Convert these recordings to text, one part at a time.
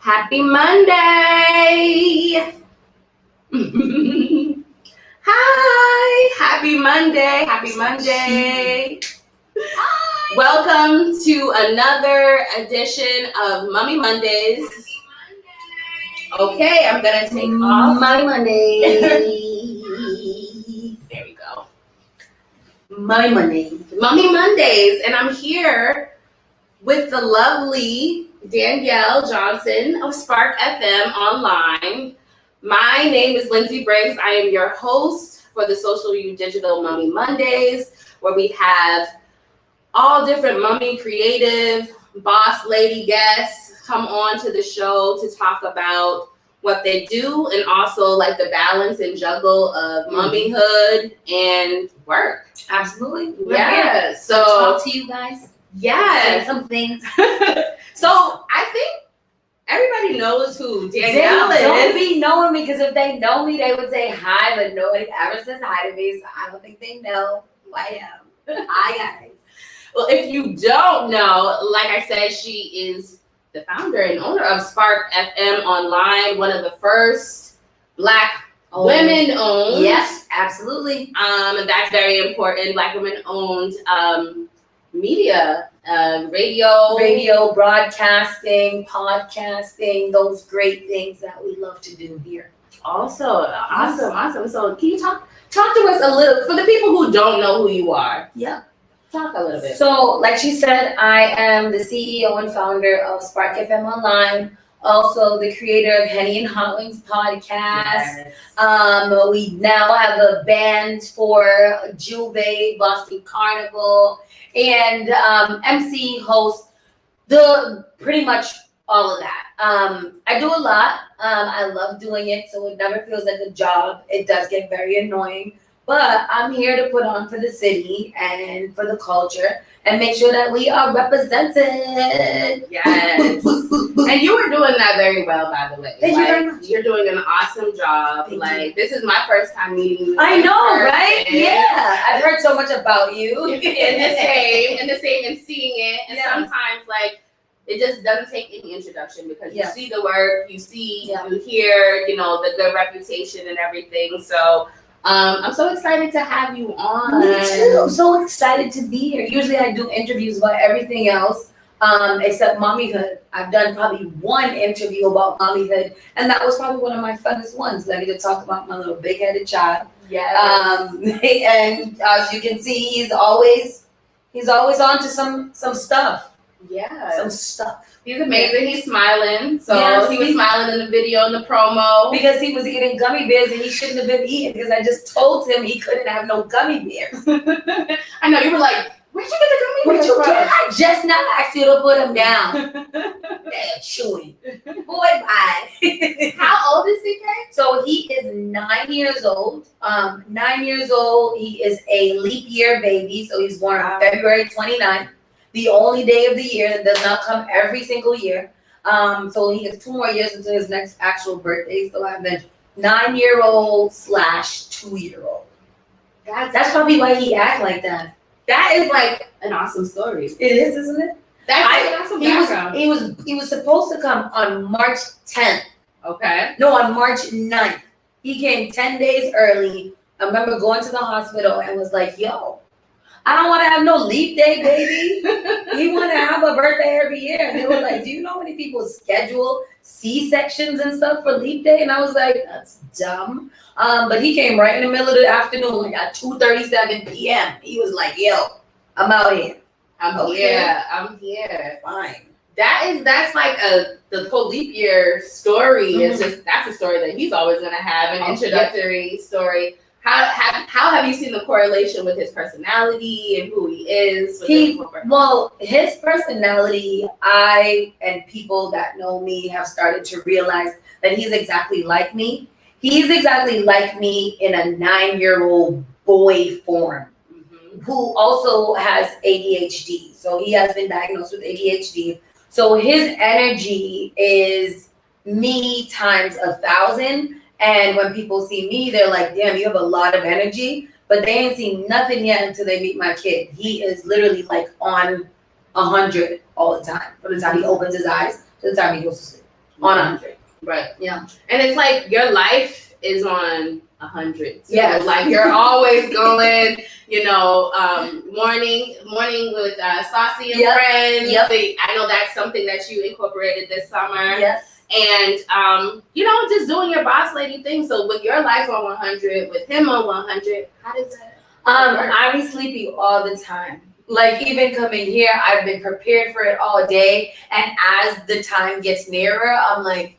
Happy Monday! Hi! Happy Monday! Happy Monday! Hi. Welcome to another edition of Mommy Mondays. Okay, I'm gonna take off Mommy Monday. There we go. Mommy Monday. Mommy Mondays, and I'm here with the lovely Danielle Johnson of SparkFM online. My name is Lindsey Briggs. I am your host for the Social U Digital Mommy Mondays, where we have all different mommy creative, boss lady guests come on to the show to talk about what they do and also like the balance and juggle of mommyhood and work. Absolutely. Yeah. So talk to you guys. Yes. Say some things. So I think everybody knows who Danielle is. Don't be knowing me, because if they know me, they would say hi, but nobody ever says hi to me, so I don't think they know who I am. Hi, guys. Well, if you don't know, like I said, she is the founder and owner of SparkFM Online, one of the first Black women-owned. Yes, absolutely. And that's very important. Black women-owned media, radio, broadcasting, podcasting, those great things that we love to do here. Also, awesome. So can you talk to us a little, for the people who don't know who you are? Yeah. Talk a little bit. So, like she said, I am the CEO and founder of SparkFM Online, also the creator of Henny and Hot Wings podcast. Yes. We now have a band for Juve, Boston Carnival, and MC, host, pretty much all of that. I do a lot. I love doing it, so it never feels like a job. It does get very annoying. But I'm here to put on for the city and for the culture and make sure that we are represented. Yes. And you were doing that very well, by the way. Thank you very much. You're doing an awesome job. Thank you. This is my first time meeting you. I know, person. right? Yeah. I've heard so much about you. And the same, and seeing it. And sometimes, it just doesn't take any introduction because you see the work, you see, you hear, the good reputation and everything. So, I'm so excited to have you on. Me too. I'm so excited to be here. Usually I do interviews about everything else, except mommyhood. I've done probably one interview about mommyhood, and that was probably one of my funnest ones. I get to talk about my little big-headed child. Yes. And as you can see, he's always on to some stuff. Yeah. Some stuff. He's amazing. He's smiling. So he was smiling in the video, in the promo. Because he was eating gummy bears and he shouldn't have been eating, because I just told him he couldn't have no gummy bears. I know, you were like, where'd you get the gummy bears from? I just not asked you to put them down. They're chewing. Boy, bye. How old is he, Kay? So he is 9 years old. 9 years old. He is a leap year baby. So he's born on February 29th. The only day of the year that does not come every single year. So he has 2 more years until his next actual birthday. So I've been 9-year-old/2-year-old. That's probably why he act like that. That is like an awesome story. It is, isn't it? That's an awesome background. He was supposed to come on March 10th. Okay. No, on March 9th. He came 10 days early. I remember going to the hospital and was like, yo, I don't want to have no leap day, baby. You want to have a birthday every year. And they were like, do you know how many people schedule C-sections and stuff for leap day? And I was like, that's dumb. But he came right in the middle of the afternoon, like at 2:37 p.m. He was like, yo, I'm out here. I'm here. Fine. That's like the whole leap year story. Is just, that's a story that he's always going to have, an introductory story. How have you seen the correlation with his personality and who he is? His personality, I and people that know me have started to realize that he's exactly like me. He's exactly like me in a 9-year-old boy form, who also has ADHD. So he has been diagnosed with ADHD. So his energy is me times 1,000. And when people see me, they're like, damn, you have a lot of energy. But they ain't seen nothing yet until they meet my kid. He is literally like on 100 all the time. From the time he opens his eyes to the time he goes to sleep. on 100. Right. Yeah. And it's like your life is on 100. Yes. Like you're always going, morning with Saucy and Yep. friends. Yep. I know that's something that you incorporated this summer. Yes. And, just doing your boss lady thing. So with your life on 100, with him on 100, how does that work? I be sleepy all the time. Like even coming here, I've been prepared for it all day. And as the time gets nearer, I'm like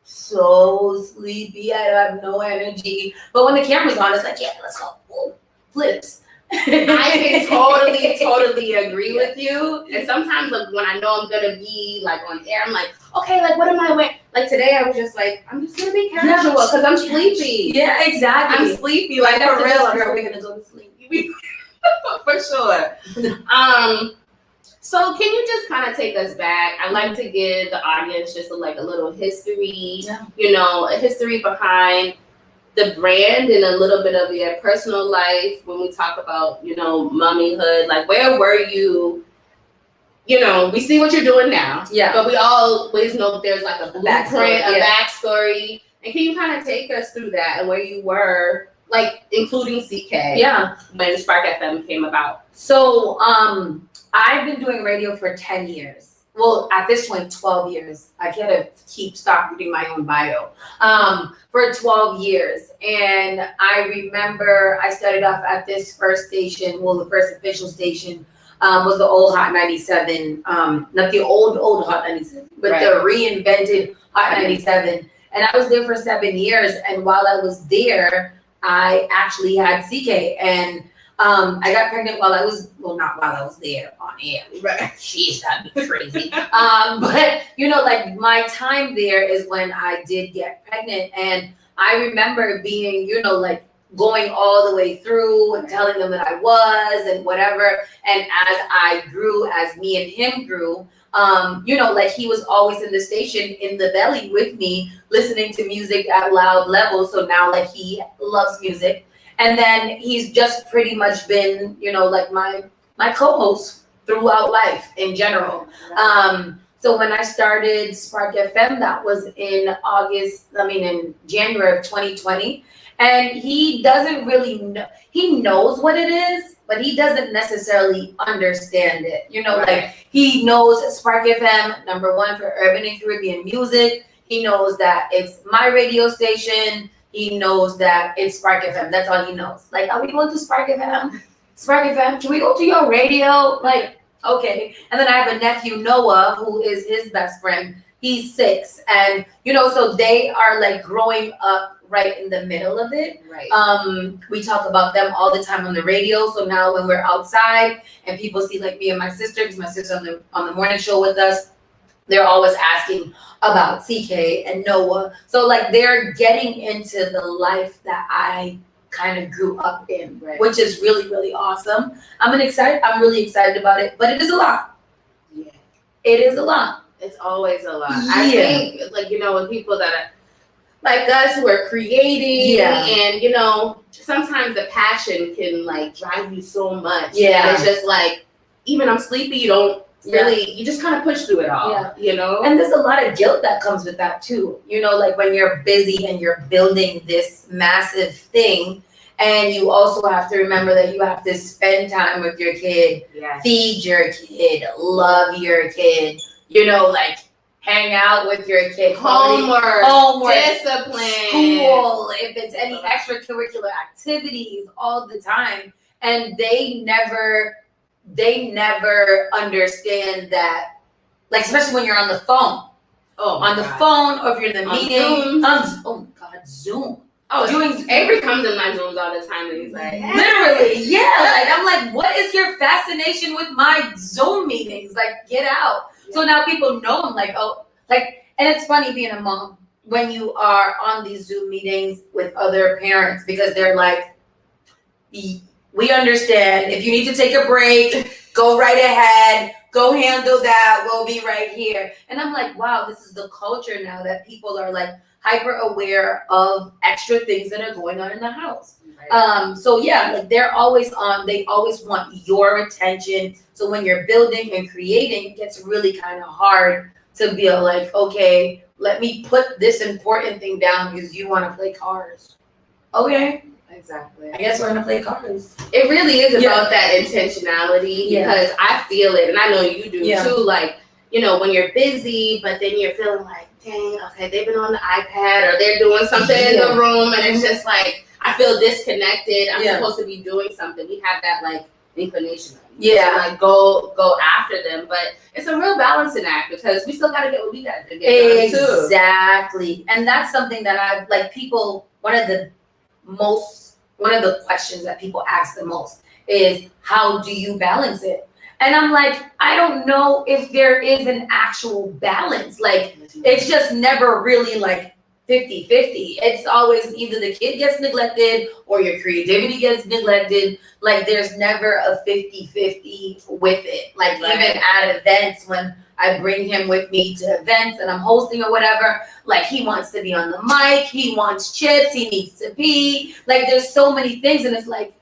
so sleepy. I have no energy. But when the camera's on, it's like, yeah, let's go. Whoa, flips. I can totally agree with you. And sometimes like when I know I'm gonna be like on air, I'm like, okay, like what am I wearing? Like today I was just like, I'm just gonna be casual because I'm sleepy. Yeah, exactly. I'm sleepy, like for real. Girl, we're gonna go to sleep. For sure. So can you just kind of take us back? I like to give the audience just a little history, a history behind the brand and a little bit of your personal life when we talk about, mommyhood. Like where were you? We see what you're doing now. Yeah. But we always know there's like a blueprint, a backstory. And can you kind of take us through that and where you were, like including CK? Yeah. When Spark FM came about. So I've been doing radio for 10 years. Well, at this point, 12 years. I gotta stop reading my own bio. For 12 years. And I remember I started off at this first station, the first official station was the old Hot 97. Not the old Hot 97, but the reinvented Hot 97. And I was there for 7 years. And while I was there, I actually had CK. And I got pregnant while I was, not while I was there on air. Right. Sheesh, that'd be crazy. But, my time there is when I did get pregnant. And I remember being, going all the way through and telling them that I was and whatever. And as I grew, as me and him grew, he was always in the station in the belly with me, listening to music at loud levels. So now, he loves music. And then he's just pretty much been, my co-host throughout life in general. So when I started Spark FM, that was in January of 2020. And he doesn't really know, he knows what it is, but he doesn't necessarily understand it. He knows Spark FM, #1 for urban and Caribbean music. He knows that it's my radio station. He knows that it's Spark FM. That's all he knows. Are we going to Spark FM? Spark FM, can we go to your radio? Okay. And then I have a nephew, Noah, who is his best friend. He's 6. And, so they are growing up right in the middle of it. Right. We talk about them all the time on the radio. So now when we're outside and people see me and my sister, because my sister's on the morning show with us, they're always asking about CK and Noah. So they're getting into the life that I kind of grew up in, which is really, really awesome. I'm really excited about it, but it is a lot. Yeah. It is a lot. It's always a lot. Yeah. I think when people that are like us who are creating and sometimes the passion can drive you so much. Yeah. And it's just even I'm sleepy, you don't really, you just kind of push through it all, And there's a lot of guilt that comes with that too. When you're busy and you're building this massive thing, and you also have to remember that you have to spend time with your kid, feed your kid, love your kid, hang out with your kid, homework, discipline, school, if it's any extracurricular activities all the time. And they never understand that, especially when you're on the phone. The phone, or if you're in the meeting. Zoom. Avery comes in my Zooms all the time and he's like, literally, yeah. I'm like, what is your fascination with my Zoom meetings? Get out. Yeah. So now people know I'm and it's funny being a mom when you are on these Zoom meetings with other parents, because they're like, we understand. If you need to take a break, go right ahead. Go handle that. We'll be right here. And I'm like, wow, this is the culture now that people are hyper aware of extra things that are going on in the house. Right. So yeah, they're always on. They always want your attention. So when you're building and creating, it gets really kind of hard to be okay, let me put this important thing down because you want to play cars. Okay. Exactly. I guess we're gonna play cars. It really is about that intentionality because I feel it, and I know you do too. Like, you know, when you're busy, but then you're feeling like, dang, okay, they've been on the iPad or they're doing something in the room, and it's just like I feel disconnected. I'm supposed to be doing something. We have that like inclination. To, like go after them, but it's a real balancing act because we still gotta get what we got to get done too. Exactly, and that's something that I like. People, one of the questions that people ask the most is, how do you balance it? And I'm like, I don't know if there is an actual balance. Like, it's just never really like 50-50. It's always either the kid gets neglected or your creativity gets neglected. Like, there's never a 50-50 with it. Like, even at events, when I bring him with me to events and I'm hosting or whatever, like, he wants to be on the mic, he wants chips, he needs to pee. Like, there's so many things, and it's like,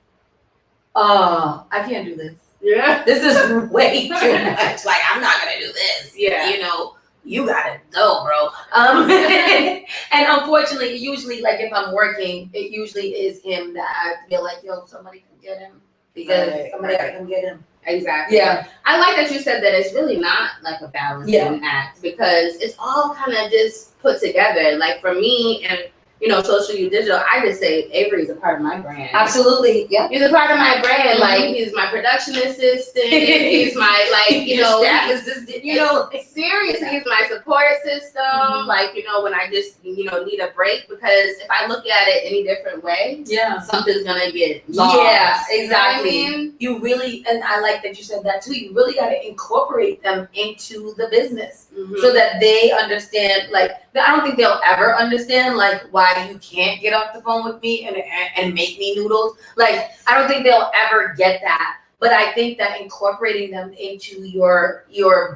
I can't do this. Yeah. This is way too much. Like, I'm not gonna do this. Yeah. You know, you gotta go, bro. And unfortunately, usually, like, if I'm working, it usually is him that I feel like, yo, somebody can get him. Because somebody can get him. Exactly. Yeah. I like that you said that it's really not like a balancing act because it's all kind of just put together. Like for me and, you know, social you digital, I just say Avery's a part of my brand. Absolutely. Yeah. He's a part of my brand. Like he's my production assistant. He's my like, you know, staff assistant, you know. Seriously, he's my support system. Like, you know, when I just, you know, need a break, because if I look at it any different way, something's gonna get lost. Yeah, exactly. You know what I mean? You really, and I like that you said that too, you really got to incorporate them into the business so that they understand. Like, I don't think they'll ever understand like why you can't get off the phone with me and make me noodles. Like, I don't think they'll ever get that. But I think that incorporating them into your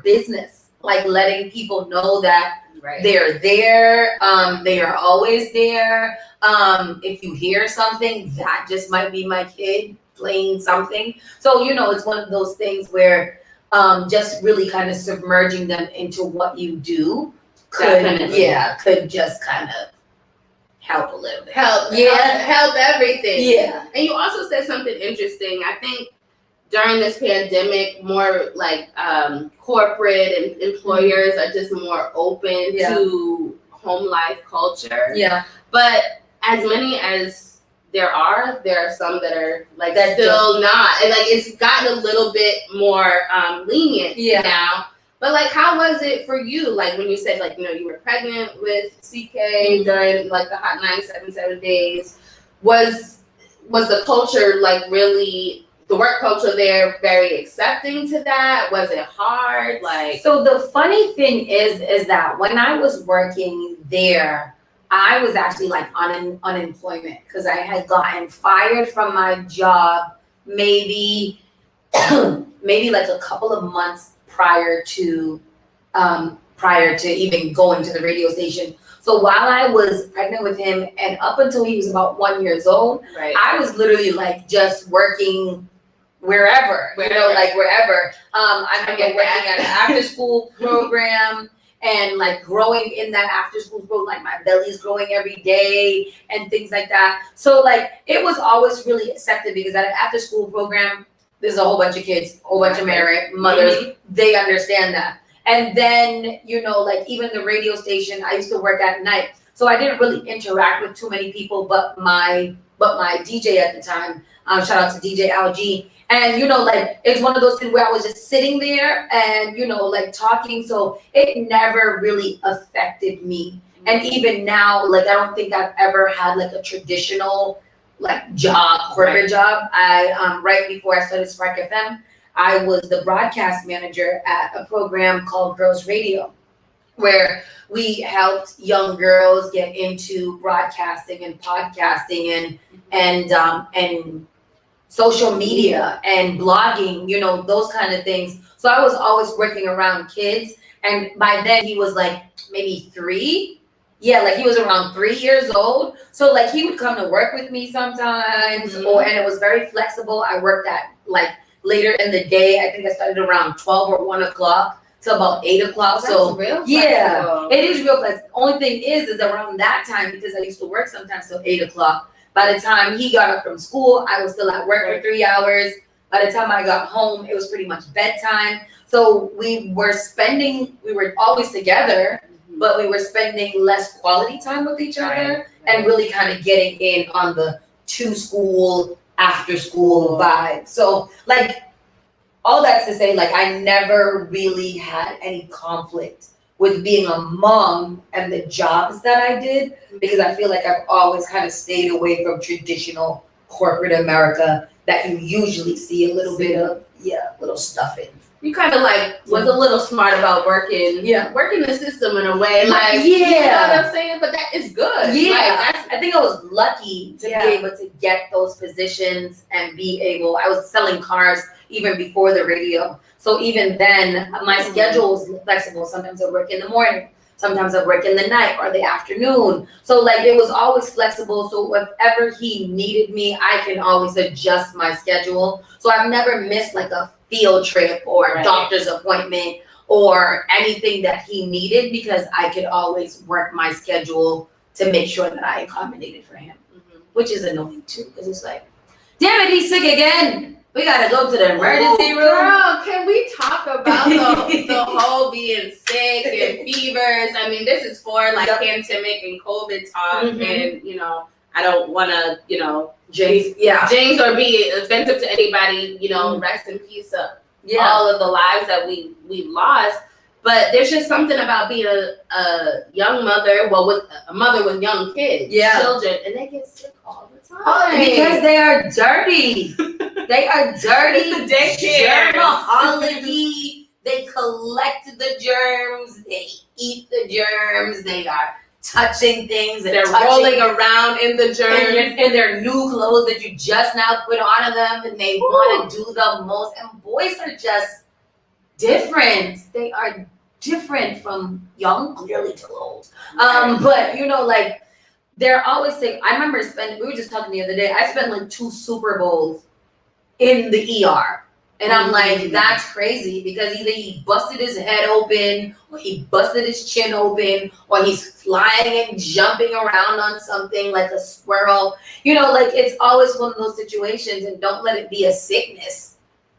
business, like letting people know that they're there, they are always there. If you hear something, that just might be my kid playing something. So, you know, it's one of those things where just really kind of submerging them into what you do could just kind of help a little bit. Help everything. Yeah. And you also said something interesting. I think during this pandemic, more like corporate and employers are just more open to home life culture. Yeah. But as many as there are some that are like that still not. And like it's gotten a little bit more lenient now. But like, how was it for you? Like when you said like, you know, you were pregnant with CK during like the hot 977 days, was the culture like really, the work culture there very accepting to that? Was it hard? Like, so the funny thing is that when I was working there, I was actually like on unemployment because I had gotten fired from my job maybe like a couple of months prior to even going to the radio station. So while I was pregnant with him and up until he was about 1 year old, I was literally like just working wherever. You know, like wherever. I remember working at an after school program and like growing in that after school program, like my belly's growing every day and things like that. So like it was always really accepted because at an after school program, there's a whole bunch of kids, a whole bunch of married mothers. They understand that. And then, you know, like even the radio station, I used to work at night. So I didn't really interact with too many people, but my DJ at the time, shout out to DJ LG. And, you know, like, it's one of those things where I was just sitting there and, you know, like talking. So it never really affected me. And even now, like, I don't think I've ever had like a traditional like job, corporate job. I right before I started SparkFM, I was the broadcast manager at a program called Girls Radio, where we helped young girls get into broadcasting and podcasting and social media and blogging, you know, those kind of things. So I was always working around kids. And by then he was like maybe 3. Yeah, like he was around 3 years old. So like he would come to work with me sometimes, and it was very flexible. I worked at like later in the day. I think I started around 12 or 1 o'clock. till about 8 o'clock. That's So real yeah, flexible. it is real flexible. Only thing is around that time, because I used to work sometimes till 8 o'clock. By the time he got up from school, I was still at work for 3 hours. By the time I got home, it was pretty much bedtime. So we were always together, but we were spending less quality time with each other and really kind of getting in on the to school, after school vibe. So like, all that's to say, like, I never really had any conflict with being a mom and the jobs that I did, because I feel like I've always kind of stayed away from traditional corporate America that you usually see a little bit of, little stuff in. You kind of like was a little smart about working the system in a way, like, you know what I'm saying? But that is good. Yeah, like, I think I was lucky to be able to get those positions and be able. I was selling cars even before the radio, so even then my schedule was flexible. Sometimes I work in the morning, sometimes I work in the night or the afternoon. So like, it was always flexible. So whenever he needed me, I can always adjust my schedule. So I've never missed like a field trip or a doctor's appointment or anything that he needed, because I could always work my schedule to make sure that I accommodated for him, which is annoying too, because it's like, damn it, he's sick again. We gotta go to the emergency room. Girl, can we talk about the whole being sick and fevers? I mean, this is for like pandemic and COVID talk, and you know, I don't want to, you know, jinx or be offensive to anybody. You know, rest in peace of all of the lives that we've lost. But there's just something about being a young mother, with a mother with young kids, children, and they get sick all the time. Because they are dirty. They are dirty. Germaholic. They collect the germs. They eat the germs. They are touching things. And they're rolling around in the germs. In their new clothes that you just now put on them, and they want to do the most. And boys are just different. They are different from young, clearly till old. But you know, like, they're always saying, I remember we were just talking the other day, I spent like 2 Super Bowls in the ER. And I'm like, that's crazy, because either he busted his head open, or he busted his chin open, or he's flying and jumping around on something like a squirrel. You know, like, it's always one of those situations, and don't let it be a sickness.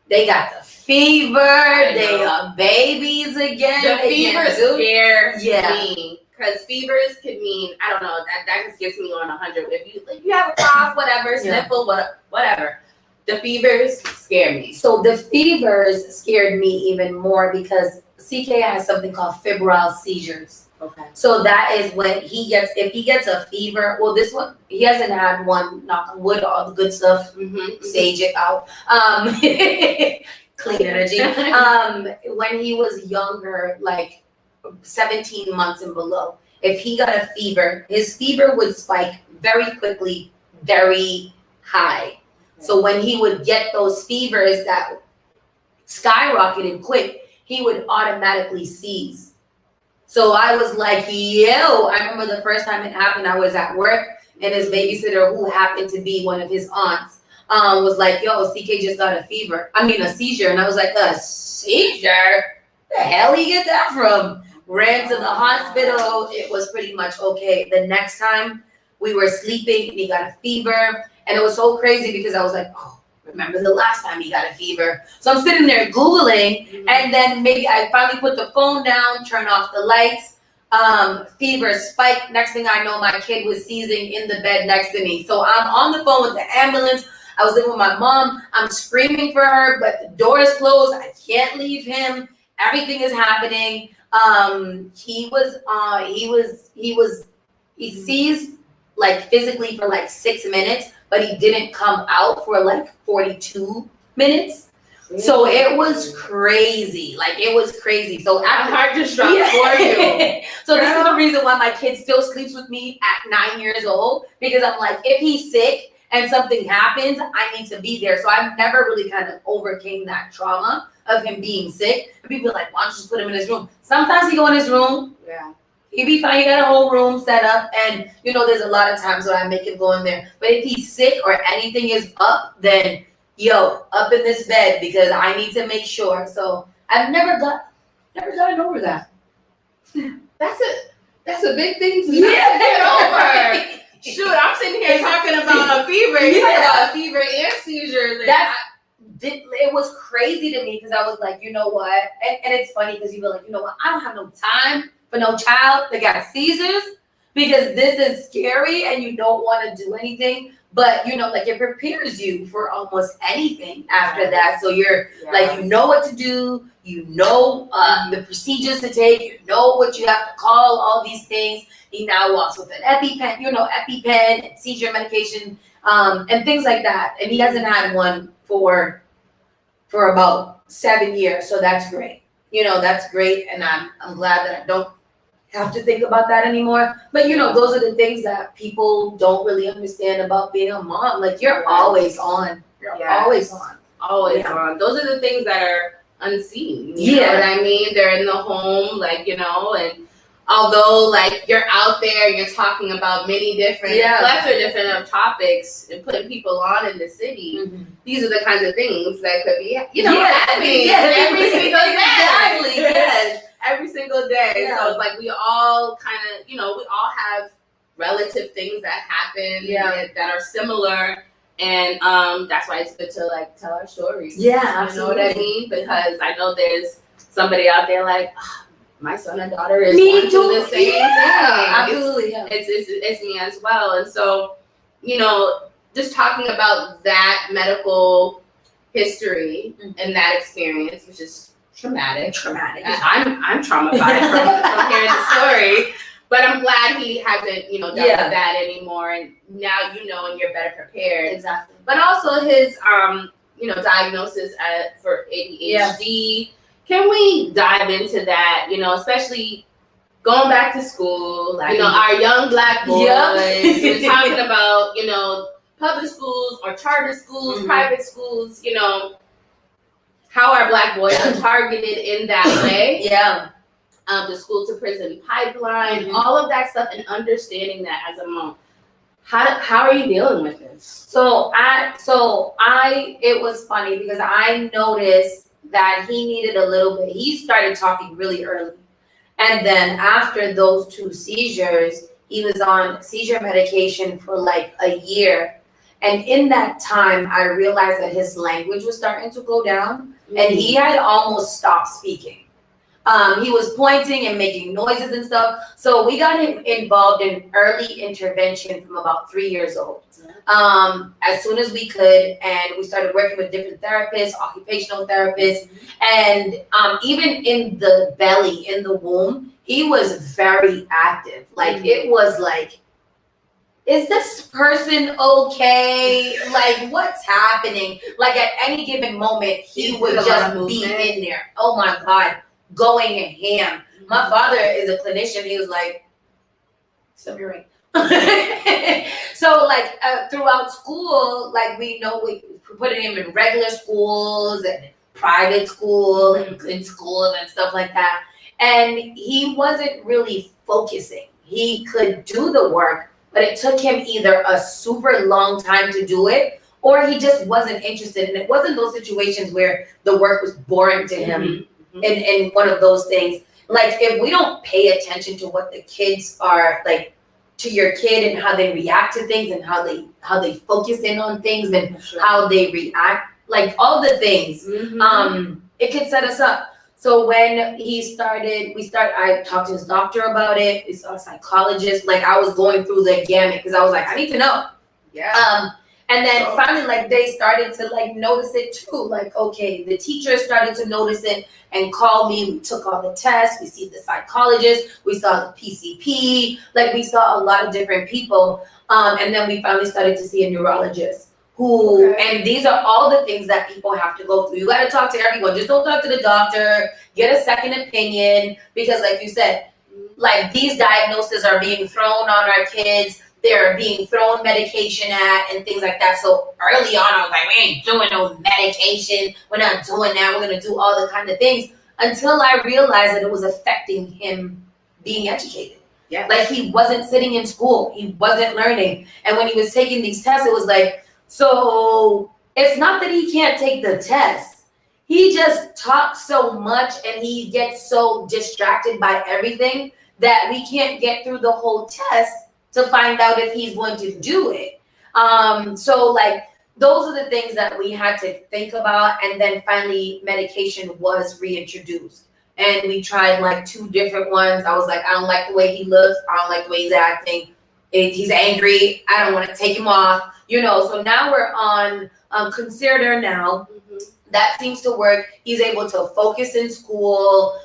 They got the fever, they are babies again. The fever scares me, because fevers could mean, I don't know, that just gets me on 100. If you have a cough, whatever, sniffle, whatever. The fevers scare me. So the fevers scared me even more, because CK has something called febrile seizures. Okay. So that is when if he gets a fever. Well, this one, he hasn't had one, knock on wood, all the good stuff. Sage it out. Clean energy. When he was younger, like 17 months and below, if he got a fever, his fever would spike very quickly, very high. So when he would get those fevers that skyrocketed quick, he would automatically seize. So I was like, I remember the first time it happened, I was at work, and his babysitter, who happened to be one of his aunts, was like, CK just got a seizure. And I was like, a seizure? The hell he get that from? Ran to the hospital. It was pretty much okay. The next time we were sleeping and he got a fever. And it was so crazy, because I was like, remember the last time he got a fever? So I'm sitting there Googling, and then maybe I finally put the phone down, turn off the lights, fever spiked. Next thing I know, my kid was seizing in the bed next to me. So I'm on the phone with the ambulance. I was living with my mom. I'm screaming for her, but the door is closed. I can't leave him. Everything is happening. He seized like physically for like 6 minutes, but he didn't come out for like 42 minutes. So it was crazy. So my heart just dropped for you. So this is the reason why my kid still sleeps with me at 9 years old, because I'm like, if he's sick and something happens, I need to be there. So I've never really kind of overcame that trauma of him being sick. And people are like, why don't you just put him in his room? Sometimes he go in his room. Yeah. He'd be fine. He got a whole room set up, and there's a lot of times when I make him go in there. But if he's sick or anything is up, then up in this bed, because I need to make sure. So I've never got Never gotten over that. That's a big thing to get over. Shoot, I'm sitting here talking about a fever. You're talking about a fever and seizures. It was crazy to me because I was like, you know what? And it's funny because you were like, you know what? I don't have no time for no child that got seizures because this is scary and you don't want to do anything. But, you know, like it prepares you for almost anything after that. So you're like, you know what to do. You know the procedures to take. You know what you have to call, all these things. He now walks with an EpiPen, and seizure medication and things like that. And he hasn't had one for about 7 years. So that's great. You know, that's great. And I'm glad that I don't have to think about that anymore. But, you know, those are the things that people don't really understand about being a mom. Like, you're always on. You're always on. Always on. Those are the things that are unseen. You know what I mean? They're in the home, like, you know, and although, like, you're out there, you're talking about many different, plethora different topics and putting people on in the city. These are the kinds of things that could be, you know, happening every single day. Exactly, yes. Every single day. So it's like we all kind of, you know, we all have relative things that happen that are similar. And that's why it's good to, like, tell our stories. Yeah, absolutely. You know what I mean? Because I know there's somebody out there like, my son and daughter is me too. The same thing. Absolutely. It's me as well. And so, you know, just talking about that medical history and that experience, which is traumatic. I'm traumatized from hearing the story, but I'm glad he hasn't, you know, done that anymore. And now you know, and you're better prepared. Exactly. But also his, you know, diagnosis for ADHD. Can we dive into that? You know, especially going back to school. You know, our young Black boys. We're talking about, you know, public schools or charter schools, private schools. You know, how our Black boys are targeted in that way. The school to prison pipeline, all of that stuff, and understanding that as a mom. How are you dealing with this? So it was funny because I noticed that he needed a little bit. He started talking really early. And then after those 2 seizures, he was on seizure medication for like a year. And in that time, I realized that his language was starting to go down and he had almost stopped speaking. He was pointing and making noises and stuff. So we got him involved in early intervention from about 3 years old. As soon as we could, and we started working with different therapists, occupational therapists, and even in the belly, in the womb, he was very active. Like it was like, is this person okay? Like, what's happening? Like at any given moment, he would just be in there. Oh my God, going ham. My father is a clinician. He was like, so you're right. So like throughout school, like we put him in regular schools and private school and good schools and stuff like that. And he wasn't really focusing. He could do the work, but it took him either a super long time to do it or he just wasn't interested. And it wasn't those situations where the work was boring to him in one of those things. Like if we don't pay attention to what the kids are like, to your kid and how they react to things and how they focus in on things and how they react, like all the things, it could set us up. So when I talked to his doctor about it. We saw a psychologist. Like I was going through the gamut because I was like, I need to know. And then finally, like they started to like notice it too. Like, okay, the teacher started to notice it and call me. We took all the tests. We see the psychologist. We saw the PCP. Like we saw a lot of different people. And then we finally started to see a neurologist who, and these are all the things that people have to go through. You got to talk to everyone. Just don't talk to the doctor. Get a second opinion because like you said, like these diagnoses are being thrown on our kids. They're being thrown medication at and things like that. So early on, I was like, we ain't doing no medication. We're not doing that. We're going to do all the kind of things until I realized that it was affecting him being educated. Like he wasn't sitting in school. He wasn't learning. And when he was taking these tests, it was like, so it's not that he can't take the test. he just talks so much and he gets so distracted by everything that we can't get through the whole test to find out if he's going to do it. So like those are the things that we had to think about, and then finally medication was reintroduced. And we tried like 2 different ones. I was like, I don't like the way he looks. I don't like the way he's acting. He's angry. I don't want to take him off. So now we're on Concerta now. That seems to work. He's able to focus in school,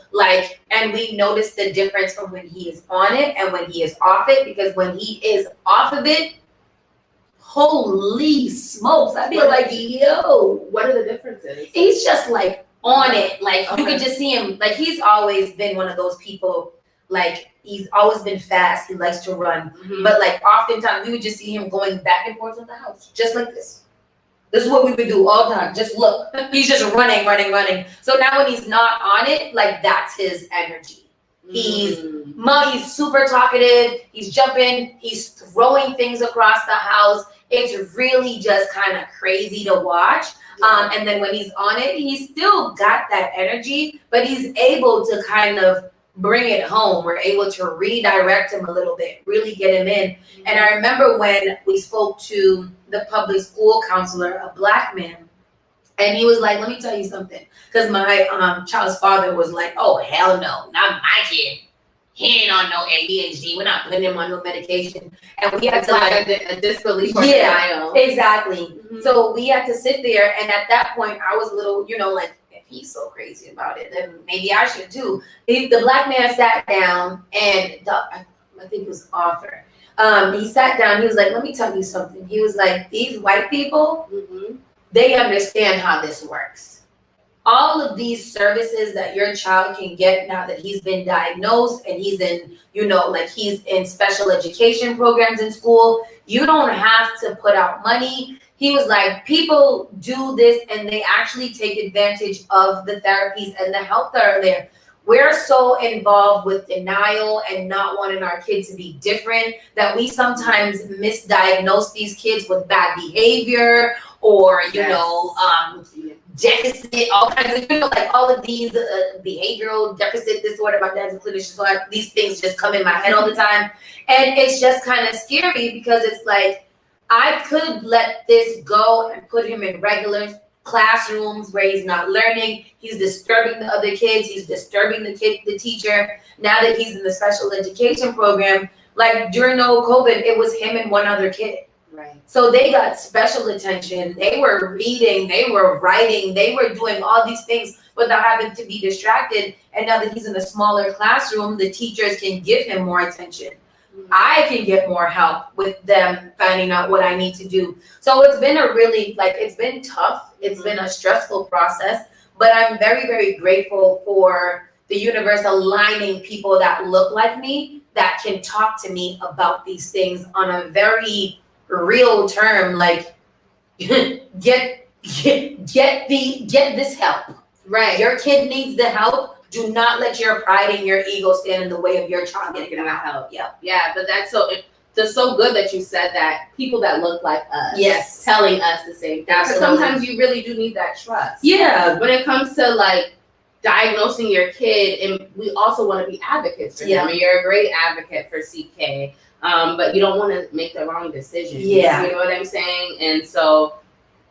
and we notice the difference from when he is on it and when he is off it, because when he is off of it, holy smokes, I feel like, yo. What are the differences? He's just like on it. You could just see him. He's always been one of those people, he's always been fast. He likes to run. But oftentimes we would just see him going back and forth in the house, just like this. This is what we would do all the time. Just look. He's just running. So now when he's not on it, that's his energy. He's super talkative. He's jumping. He's throwing things across the house. It's really just kind of crazy to watch. And then when he's on it, he's still got that energy, but he's able to kind of bring it home. We're able to redirect him a little bit, really get him in. And I remember when we spoke to the public school counselor, a Black man, and he was like, let me tell you something. Because my child's father was like, oh, hell no, not my kid. He ain't on no ADHD. We're not putting him on no medication. And we had to a disbelief. Yeah, exactly. So we had to sit there. And at that point, I was a little, if he's so crazy about it, then maybe I should too. The Black man sat down, and I think it was Arthur. He sat down. He was like, let me tell you something. He was like, these white people, they understand how this works. All of these services that your child can get now that he's been diagnosed and he's in, he's in special education programs in school, you don't have to put out money. He was like, people do this and they actually take advantage of the therapies and the help that are there. We're so involved with denial and not wanting our kids to be different that we sometimes misdiagnose these kids with bad behavior or, deficit, all kinds of, all of these behavioral deficit disorder. My dad's a clinician, so these things just come in my head all the time. And it's just kind of scary because it's like, I could let this go and put him in regular classrooms where he's not learning. He's disturbing the other kids. He's disturbing the teacher. Now that he's in the special education program, during the whole COVID, it was him and one other kid. Right. So they got special attention. They were reading, they were writing, they were doing all these things without having to be distracted. And now that he's in a smaller classroom, the teachers can give him more attention. I can get more help with them finding out what I need to do. So it's been a really, it's been tough. It's been a stressful process, but I'm very, very grateful for the universe aligning people that look like me, that can talk to me about these things on a very real term, get this help. Right. Your kid needs the help. Do not let your pride and your ego stand in the way of your child getting help. Yeah, but that's so good that you said that. People that look like us, yes, telling us the same thing. Because sometimes you really do need that trust. Yeah. When it comes to diagnosing your kid, and we also want to be advocates for them. And you're a great advocate for CK, but you don't want to make the wrong decision. Yeah. You know what I'm saying? And so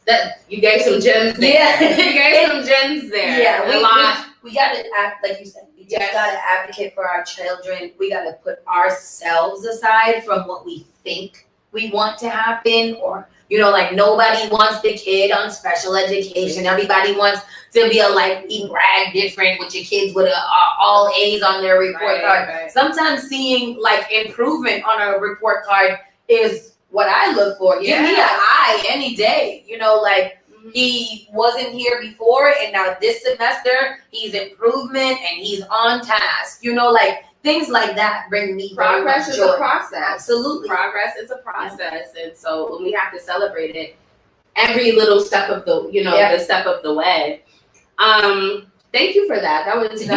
that you gave some gems there. Yeah. You gave some gems there. Yeah. We got to act, like you said, we just got to advocate for our children. We got to put ourselves aside from what we think we want to happen, or, nobody wants the kid on special education. Everybody wants to be be brag different with your kids with all A's on their report card. Right. Sometimes seeing improvement on a report card is what I look for. Give me an I any day, he wasn't here before, and now this semester he's improvement and he's on task. Things like that bring me progress is a process. Absolutely, progress is a process, and so we have to celebrate it every little step of the the step of the way. Thank you for that. That was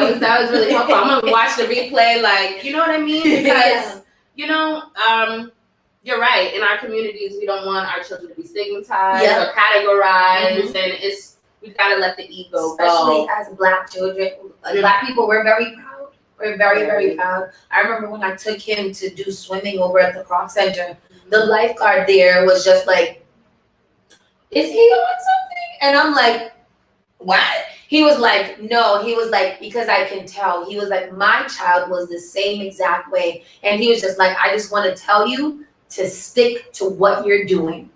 really helpful. I'm gonna watch the replay. You know what I mean? Because you're right. In our communities, we don't want our children to be stigmatized or categorized, and You gotta let the ego Especially go. as Black children, Black people, we're very proud. We're very, very proud. I remember when I took him to do swimming over at the Croc Center, the lifeguard there was just like, is he on something? And I'm like, what? He was like, no. He was like, because I can tell. He was like, my child was the same exact way. And he was just like, I just want to tell you to stick to what you're doing.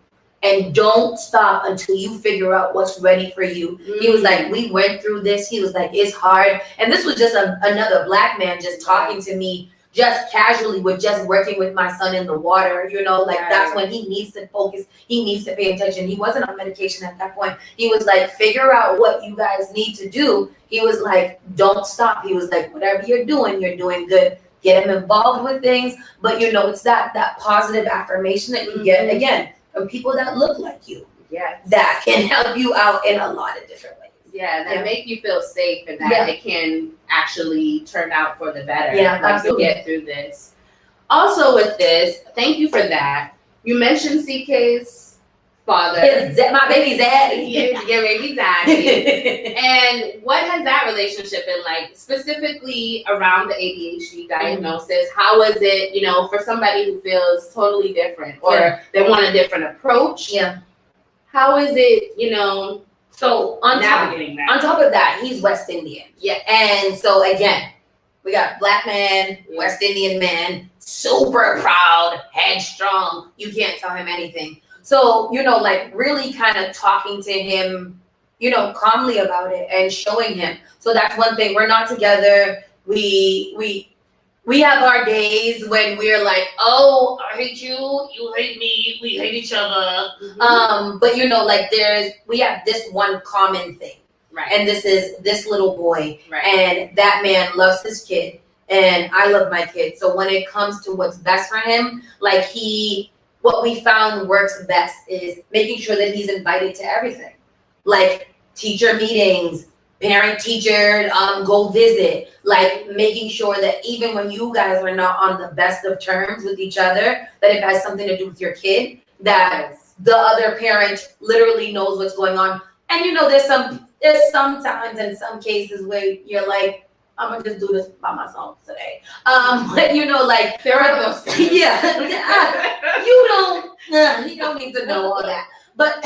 And don't stop until you figure out what's ready for you. He was like, we went through this. He was like, it's hard. And this was just another Black man just talking to me just casually with just working with my son in the water. You know, like that's when he needs to focus. He needs to pay attention. He wasn't on medication at that point. He was like, figure out what you guys need to do. He was like, don't stop. He was like, whatever you're doing good. Get him involved with things. But you know, it's that positive affirmation that you get again from people that look like you. Yes. That can help you out in a lot of different ways. Yeah, that make you feel safe and that it can actually turn out for the better. Yeah, like to get through this. Also with this, thank you for that. You mentioned CK's father. My baby's daddy. Your baby's daddy. And what has that relationship been like, specifically around the ADHD diagnosis? How was it, you know, for somebody who feels totally different or they want a different approach? Yeah. How is it, you know, so on top of that, he's West Indian. Yeah. And so again, we got Black man, West Indian man, super proud, headstrong. You can't tell him anything. So, you know, like really kind of talking to him, you know, calmly about it and showing him. So that's one thing. We're not together. We have our days when we're like, oh, I hate you, you hate me, we hate each other. But you know, like we have this one common thing. Right. And this is this little boy. Right. And that man loves his kid. And I love my kid. So when it comes to what's best for him, like what we found works best is making sure that he's invited to everything. Like teacher meetings, parent teacher, go visit, like making sure that even when you guys are not on the best of terms with each other, that it has something to do with your kid, that the other parent literally knows what's going on. And you know, there's sometimes in some cases where you're like, I'm gonna just do this by myself today. But you know, like there are those things. you don't need to know all that. But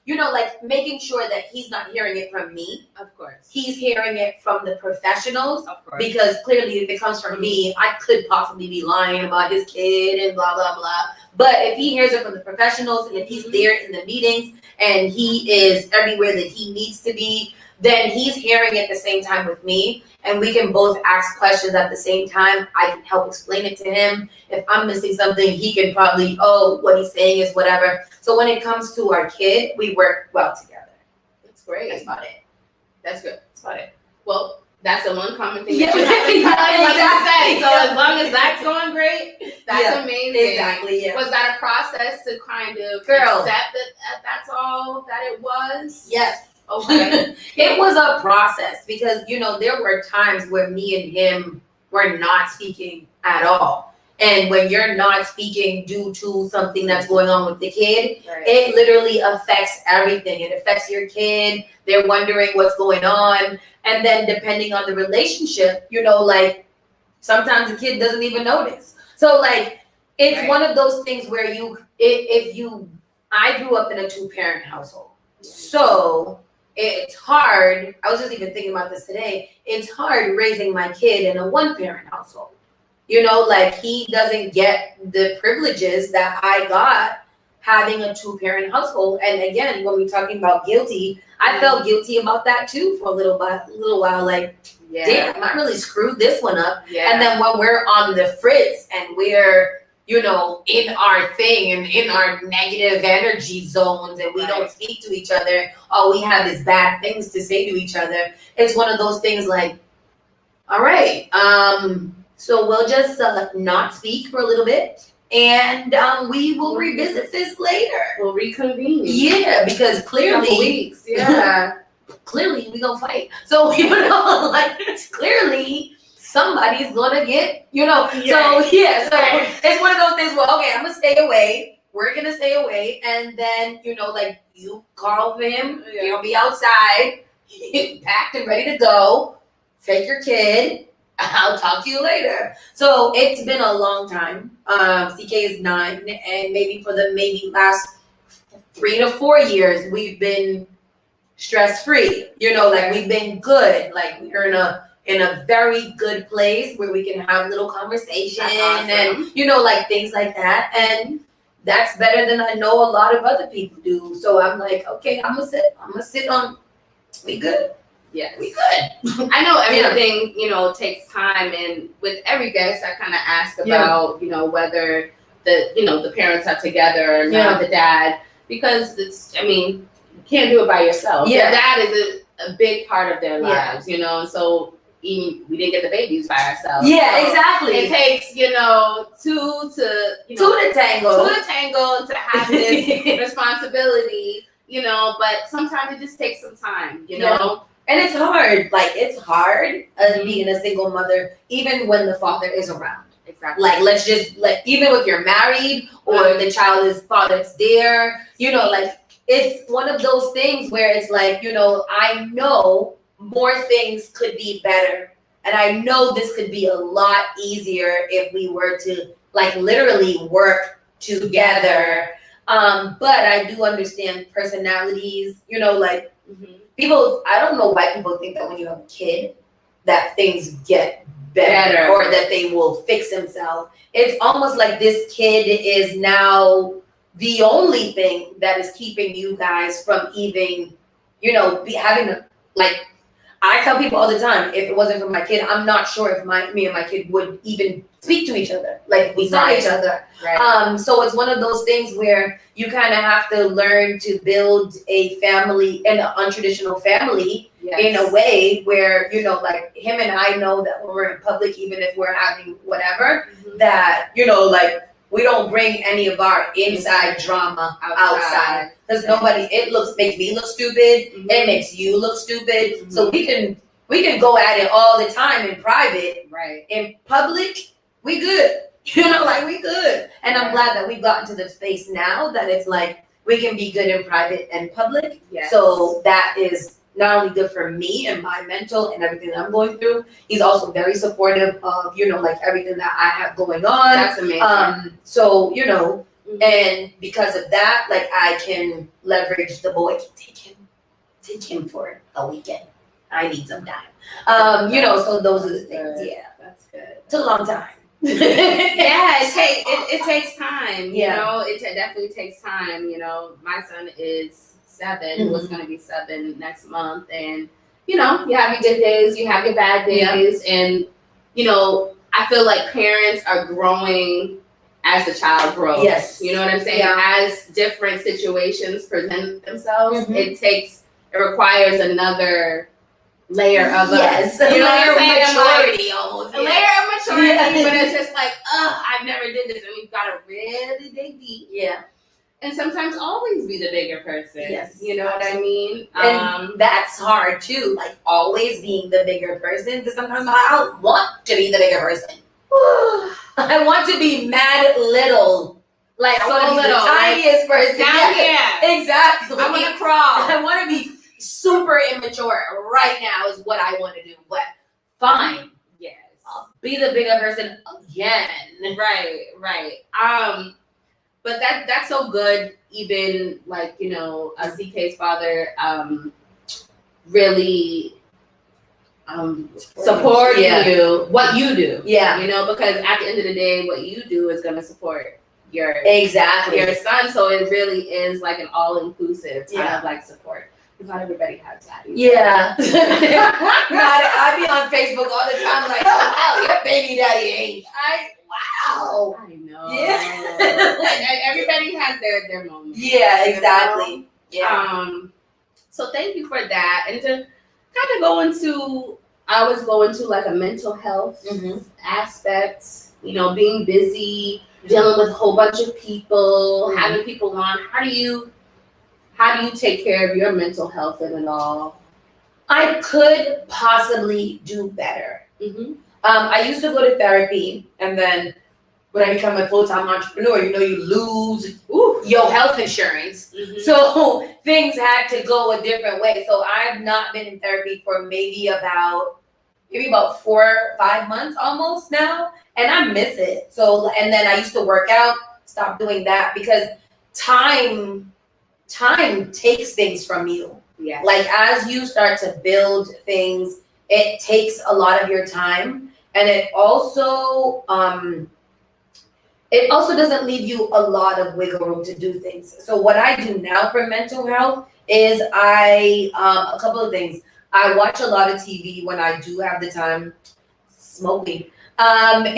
you know, like making sure that he's not hearing it from me. Of course. He's hearing it from the professionals. Of course. Because clearly if it comes from me, I could possibly be lying about his kid and blah, blah, blah. But if he hears it from the professionals and if he's there in the meetings and he is everywhere that he needs to be, then he's hearing it at the same time with me. And we can both ask questions at the same time. I can help explain it to him. If I'm missing something, he can probably, what he's saying is whatever. So when it comes to our kid, we work well together. That's great. That's about it. That's good. That's about it. Well, that's the one common thing Yeah, that you have to exactly. say. So as long as that's going great, that's amazing. Exactly. Yeah. Was that a process to kind of Girl. accept that that's all that it was? Yes. Okay. It was a process because, you know, there were times where me and him were not speaking at all. And when you're not speaking due to something that's going on with the kid, it literally affects everything. It affects your kid. They're wondering what's going on. And then depending on the relationship, you know, like sometimes the kid doesn't even notice. So like, it's one of those things where I grew up in a 2-parent household. So it's hard. I was just even thinking about this today. It's hard raising my kid in a 1-parent household. You know, like he doesn't get the privileges that I got having a 2-parent household. And again, when we're talking about guilty, I felt guilty about that too for a little while. Like, damn, I really screwed this one up. Yeah. And then when we're on the fritz and we're, you know, in our thing and in our negative energy zones and we don't speak to each other, or we have these bad things to say to each other, it's one of those things like, all right, so we'll just not speak for a little bit and we will revisit this later. We'll reconvene. Yeah, because clearly, weeks. Yeah. Clearly we gonna fight. So, you know, like clearly somebody's gonna get, you know. So it's one of those things where, okay, I'm gonna stay away. we're gonna stay away, and then like you call him, he'll be outside, packed and ready to go. Take your kid. I'll talk to you later. So it's been a long time. CK is 9, and maybe for the last 3 to 4 years, we've been stress-free. Like we've been good. Like we're in a very good place where we can have little conversation and like things like that. And that's better than I know a lot of other people do. So I'm like, okay, I'm gonna sit on. We good. Yeah, we good. I know everything, takes time, and with every guest, I kind of ask about, whether the parents are together or not, the dad, because you can't do it by yourself. Yeah. The dad is a big part of their lives, and so we didn't get the babies by ourselves. Yeah, so exactly. It takes, two to tango to have this responsibility, but sometimes it just takes some time, know. And it's hard. Like, it's hard being a single mother, even when the father is around. Exactly. Like, let's just, even if you're married or the father's there, like, it's one of those things where it's like, I know more things could be better. And I know this could be a lot easier if we were to, literally work together. But I do understand personalities, people, I don't know why people think that when you have a kid, that things get better or that they will fix themselves. It's almost like this kid is now the only thing that is keeping you guys from even, having I tell people all the time, if it wasn't for my kid, I'm not sure if me and my kid would even speak to each other. Like, we saw each other. Right. So it's one of those things where you kind of have to learn to build a family, an untraditional family, in a way where, him and I know that when we're in public, even if we're having whatever, that, we don't bring any of our inside drama outside. Because it makes me look stupid. It makes you look stupid. So we can go at it all the time in private. Right. In public, we good. We good. And I'm glad that we've gotten to the space now that it's like we can be good in private and public. Yes. So that is not only good for me and my mental and everything that I'm going through. He's also very supportive of, everything that I have going on. That's amazing. So, and because of that, I can leverage the boy. Take him for a weekend. I need some time. So those are the things. Yeah. That's good. It's a long time. It takes time. It definitely takes time. My son is 7, who's going to be 7 next month, and you have your good days, you have your bad days, and I feel like parents are growing as the child grows. Yes. You know what I'm saying? As different situations present themselves, it requires another layer of us. A layer of maturity almost. A layer of maturity, but it's just like, I've never did this, and we've got to really dig deep. Yeah. And sometimes always be the bigger person. Yes. You know what I mean? And that's hard too, always being the bigger person, because sometimes I don't want to be the bigger person. I want to be mad little. I want to be the tiniest person. Yeah. Exactly. I want to crawl. I want to be super immature right now is what I want to do. But fine. Yes. I'll be the bigger person again. Right. But that's so good. Even a CK's father really support you, what you do. Yeah. Because at the end of the day, what you do is going to support your son. So it really is an all-inclusive kind of support. Because not everybody has that. Yeah. I be on Facebook all the time oh, your baby daddy ain't. Wow. I know. Yeah. Everybody has their moments. Yeah, exactly. Yeah. So thank you for that. And to kind of go into, I always go into a mental health aspects, being busy, dealing with a whole bunch of people, having people on. How do you take care of your mental health in it all? I could possibly do better. I used to go to therapy, and then when I become a full-time entrepreneur, you lose. your health insurance. Mm-hmm. So things had to go a different way. So I've not been in therapy for maybe about 4-5 months almost now, and I miss it. So, and then I used to work out, stop doing that because time takes things from you. Yes. Like as you start to build things, it takes a lot of your time, and it also doesn't leave you a lot of wiggle room to do things. So what I do now for mental health is a couple of things. I watch a lot of TV when I do have the time. Smoke weed. And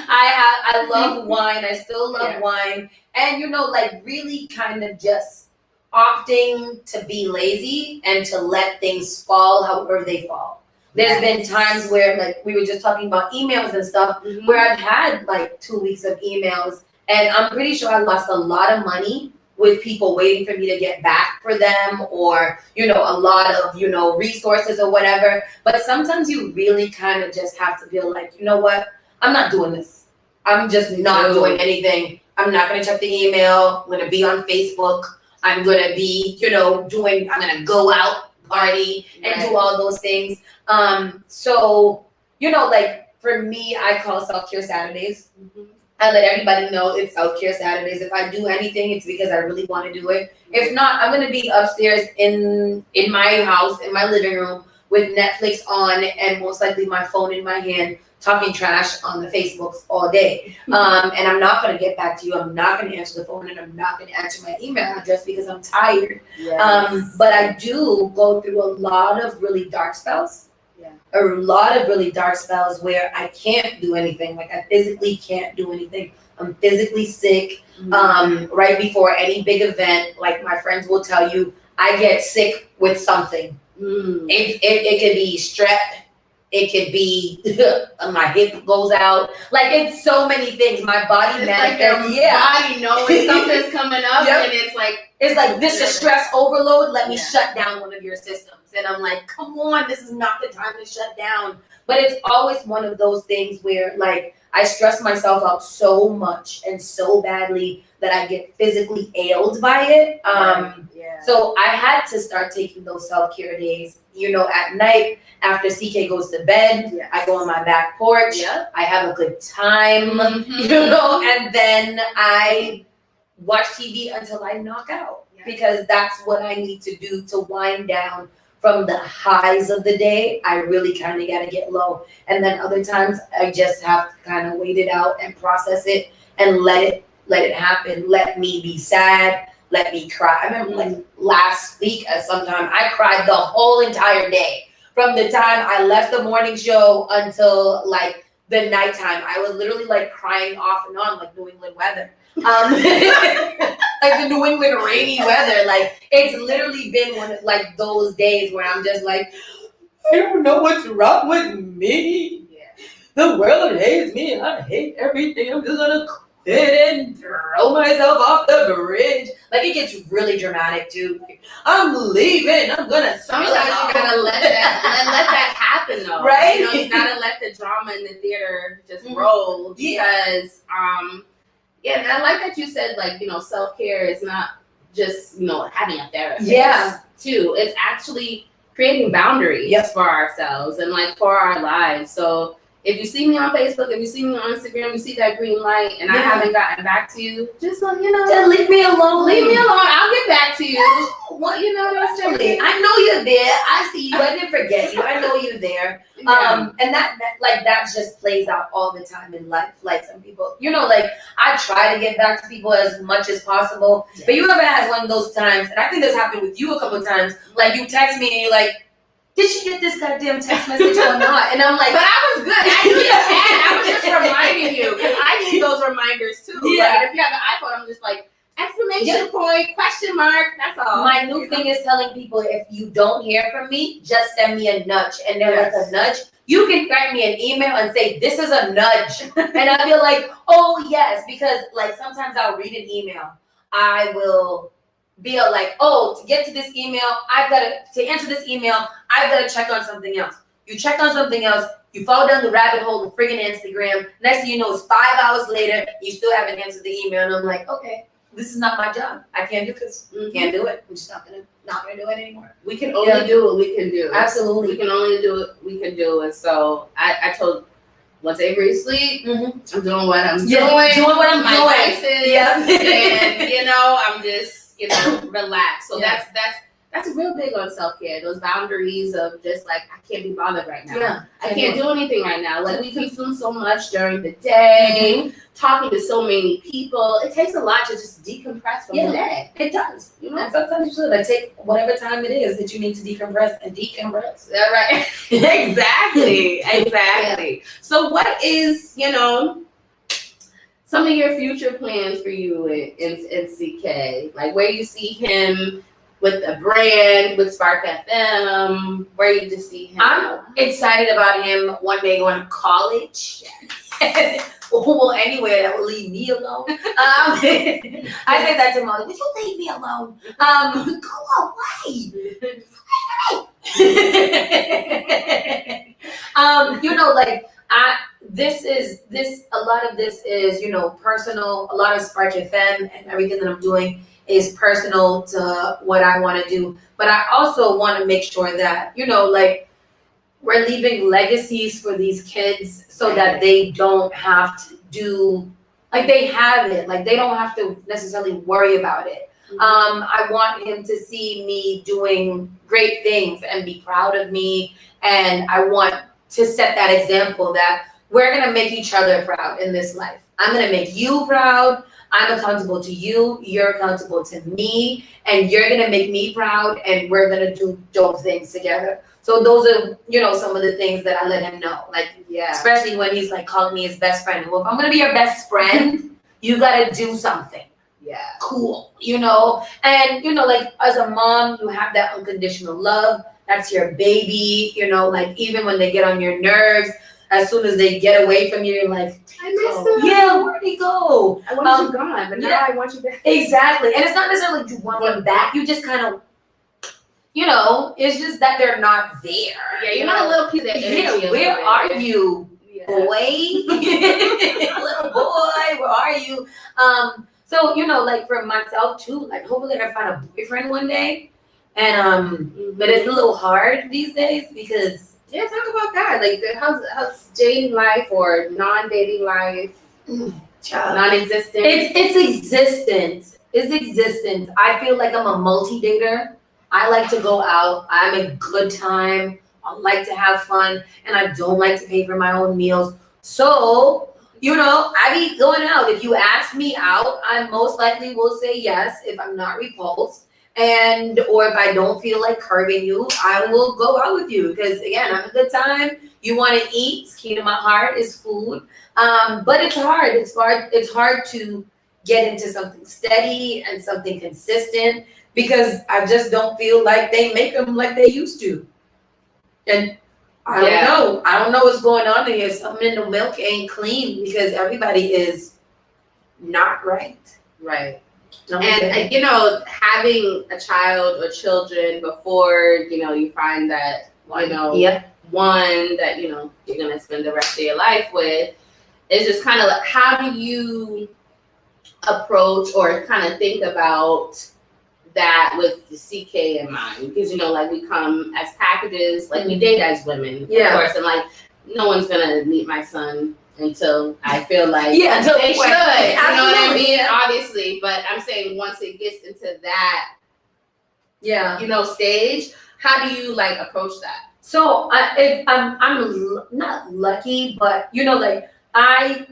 I love wine. I still love wine. And like really kind of just opting to be lazy and to let things fall however they fall. There's been times where, like, we were just talking about emails and stuff, Mm-hmm. where I've had like 2 weeks of emails, and I'm pretty sure I lost a lot of money with people waiting for me to get back for them, or a lot of resources or whatever. But sometimes you really kind of just have to feel like, you know what, I'm not doing this. I'm just not doing anything. I'm not going to check the email. I'm going to be on Facebook. I'm going to be I'm going to go out, party, and do all those things. So like for me, I call self-care Saturdays. Mm-hmm. I let everybody know it's self-care Saturdays. If I do anything, it's because I really want to do it. If not, I'm going to be upstairs in my house, in my living room, with Netflix on and most likely my phone in my hand, talking trash on the Facebooks all day. And I'm not going to get back to you. I'm not going to answer the phone, and I'm not going to answer my email address because I'm tired. Yes. But I do go through a lot of really dark spells. A lot of really dark spells where I can't do anything. Like I physically can't do anything. I'm physically sick. Right before any big event, like my friends will tell you, I get sick with something. It could be strep. It could be my hip goes out. Like it's so many things. My body manifests. Like your body knowing something's coming up, and it's like this is stress overload. Let me shut down one of your systems. And I'm like, come on, this is not the time to shut down. But it's always one of those things where like I stress myself out so much and so badly that I get physically ailed by it. So I had to start taking those self-care days, at night after CK goes to bed. I go on my back porch. I have a good time, and then I watch TV until I knock out, because that's what I need to do to wind down from the highs of the day. I really kind of got to get low. And then other times I just have to kind of wait it out and process it and let it happen. Let me be sad. Let me cry. I remember like last week at some time, I cried the whole entire day. From the time I left the morning show until like the nighttime, I was literally like crying off and on, like New England weather. Like the New England rainy weather. Like it's literally been one of like those days where I'm just like, I don't know what's wrong with me. The world hates me and I hate everything. I'm just gonna quit and throw myself off the bridge. Like it gets really dramatic too. Like, I'm leaving. I'm gonna. Sometimes you gotta let that happen though. Right? You gotta let the drama in the theater just roll, because and I like that you said, like, self-care is not just, having a therapist. Too. It's actually creating boundaries for ourselves and like for our lives. So if you see me on Facebook, if you see me on Instagram, you see that green light and I haven't gotten back to you, just just leave me alone. Leave me alone. I'll get back to you. What I'm saying? I know you're there. I see you. I didn't forget you. I know you're there. And that just plays out all the time in life. Like some people, like I try to get back to people as much as possible. But you ever had one of those times, and I think this happened with you a couple of times, like you text me and you're like, did she get this goddamn text message or not? And I'm like, but I was good. I was just reminding you, because I need those reminders too. Like, if you have an iPhone, I'm just like, exclamation point, question mark, that's all. My new thing is telling people, if you don't hear from me, just send me a nudge. And they're like, a nudge? You can write me an email and say, this is a nudge. And I'll be like, oh yes, because like sometimes I'll read an email. I will be like, to get to this email, to answer this email, I've got to check on something else. You check on something else. You fall down the rabbit hole of friggin' Instagram. Next thing you know, it's 5 hours later. You still haven't answered the email, and I'm like, okay, this is not my job. I can't do this. Can't do it. I'm just not gonna do it anymore. We can only do what we can do. Absolutely. We can only do what we can do. And so I told, once Avery sleep, I'm doing what I'm doing. Doing what I'm my doing. Vices, Yeah. And I'm just relaxed. So that's real big on self-care. Those boundaries of just like, I can't be bothered right now. Yeah. I can't do anything right now. Like, we consume so much during the day, talking to so many people. It takes a lot to just decompress from the day. It does. And sometimes you should like take whatever time it is that you need to decompress and decompress. Yeah, right. Exactly. Exactly. So what is, some of your future plans for you in CK? Like, where you see him with the brand, with SparkFM, where you just see him? I'm excited about him one day going to college. Well, anywhere that will leave me alone. I said that to Molly. Would you leave me alone? Go away. A lot of this is, personal. A lot of SparkFM and everything that I'm doing is personal to what I want to do. But I also want to make sure that, we're leaving legacies for these kids so that they don't have to do, like, they have it. Like, they don't have to necessarily worry about it. I want him to see me doing great things and be proud of me. And I want to set that example that we're going to make each other proud in this life. I'm going to make you proud. I'm accountable to you. You're accountable to me. And you're going to make me proud. And we're going to do dope things together. So those are, some of the things that I let him know. Like, especially when he's like calling me his best friend. Well, if I'm going to be your best friend, you got to do something. Yeah. Cool. And, like, as a mom, you have that unconditional love. That's your baby, like, even when they get on your nerves, as soon as they get away from you, you're like, I miss him. Yeah, where'd he go? I want you gone, but now I want you back. Exactly. And it's not necessarily you want them back. You just kind of, it's just that they're not there. Yeah, you're not a little piece of energy. Yeah, where are you, boy? Little boy, where are you? So, like, for myself too, like, hopefully I find a boyfriend one day. And but it's a little hard these days because talk about that. Like, how's dating life or non-dating life? Non-existent. It's existence. It's existence. I feel like I'm a multi-dater. I like to go out. I'm a good time. I like to have fun, and I don't like to pay for my own meals. So, I be going out. If you ask me out, I most likely will say yes if I'm not repulsed. Or if I don't feel like curbing you, I will go out with you because, again, I'm a good time. You want to eat. It's key to my heart is food. But it's hard. It's hard to get into something steady and something consistent because I just don't feel like they make them like they used to. And I don't know. I don't know what's going on here. Something in the milk ain't clean because everybody is not right. Right. And, having a child or children before, you find that, one that, you're going to spend the rest of your life with is just kind of like, how do you approach or kind of think about that with the CK in mind? Because, like, we come as packages, like we date as women, of course, and like, no one's going to meet my son until I feel like they should. You know what I mean? Obviously, but I'm saying once it gets into that, stage, how do you like approach that? So I'm not lucky, but I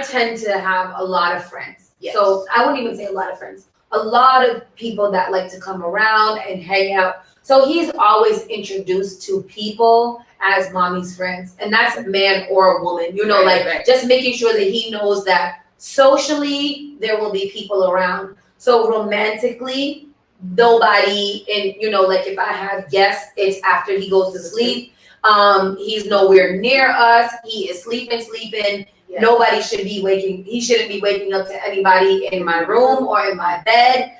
tend to have a lot of friends. Yes. So I wouldn't even say a lot of friends. A lot of people that like to come around and hang out. So he's always introduced to people as mommy's friends, and that's a man or a woman, just making sure that he knows that socially there will be people around. So romantically, nobody like if I have guests, it's after he goes to sleep. He's nowhere near us. He is sleeping. Yeah. Nobody should be waking. He shouldn't be waking up to anybody in my room or in my bed.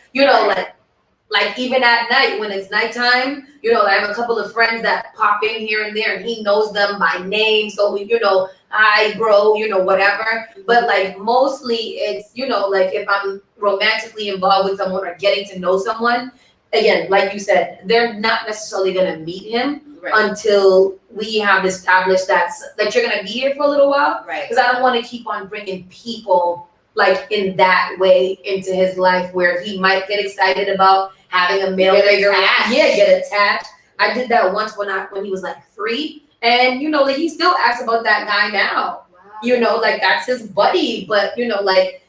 like even at night when it's nighttime, you know, I have a couple of friends that pop in here and there and he knows them by name. So, you know, hi bro, you know, whatever. But like mostly it's, you know, like if I'm romantically involved with someone or getting to know someone, again, like you said, they're not necessarily going to meet him until we have established that you're going to be here for a little while. Right. Because I don't want to keep on bringing people like in that way into his life where he might get excited about having a male figure. Yeah, get attached. I did that once when he was like 3, and you know, like he still asks about that guy now. Wow. You know, like that's his buddy, but you know, like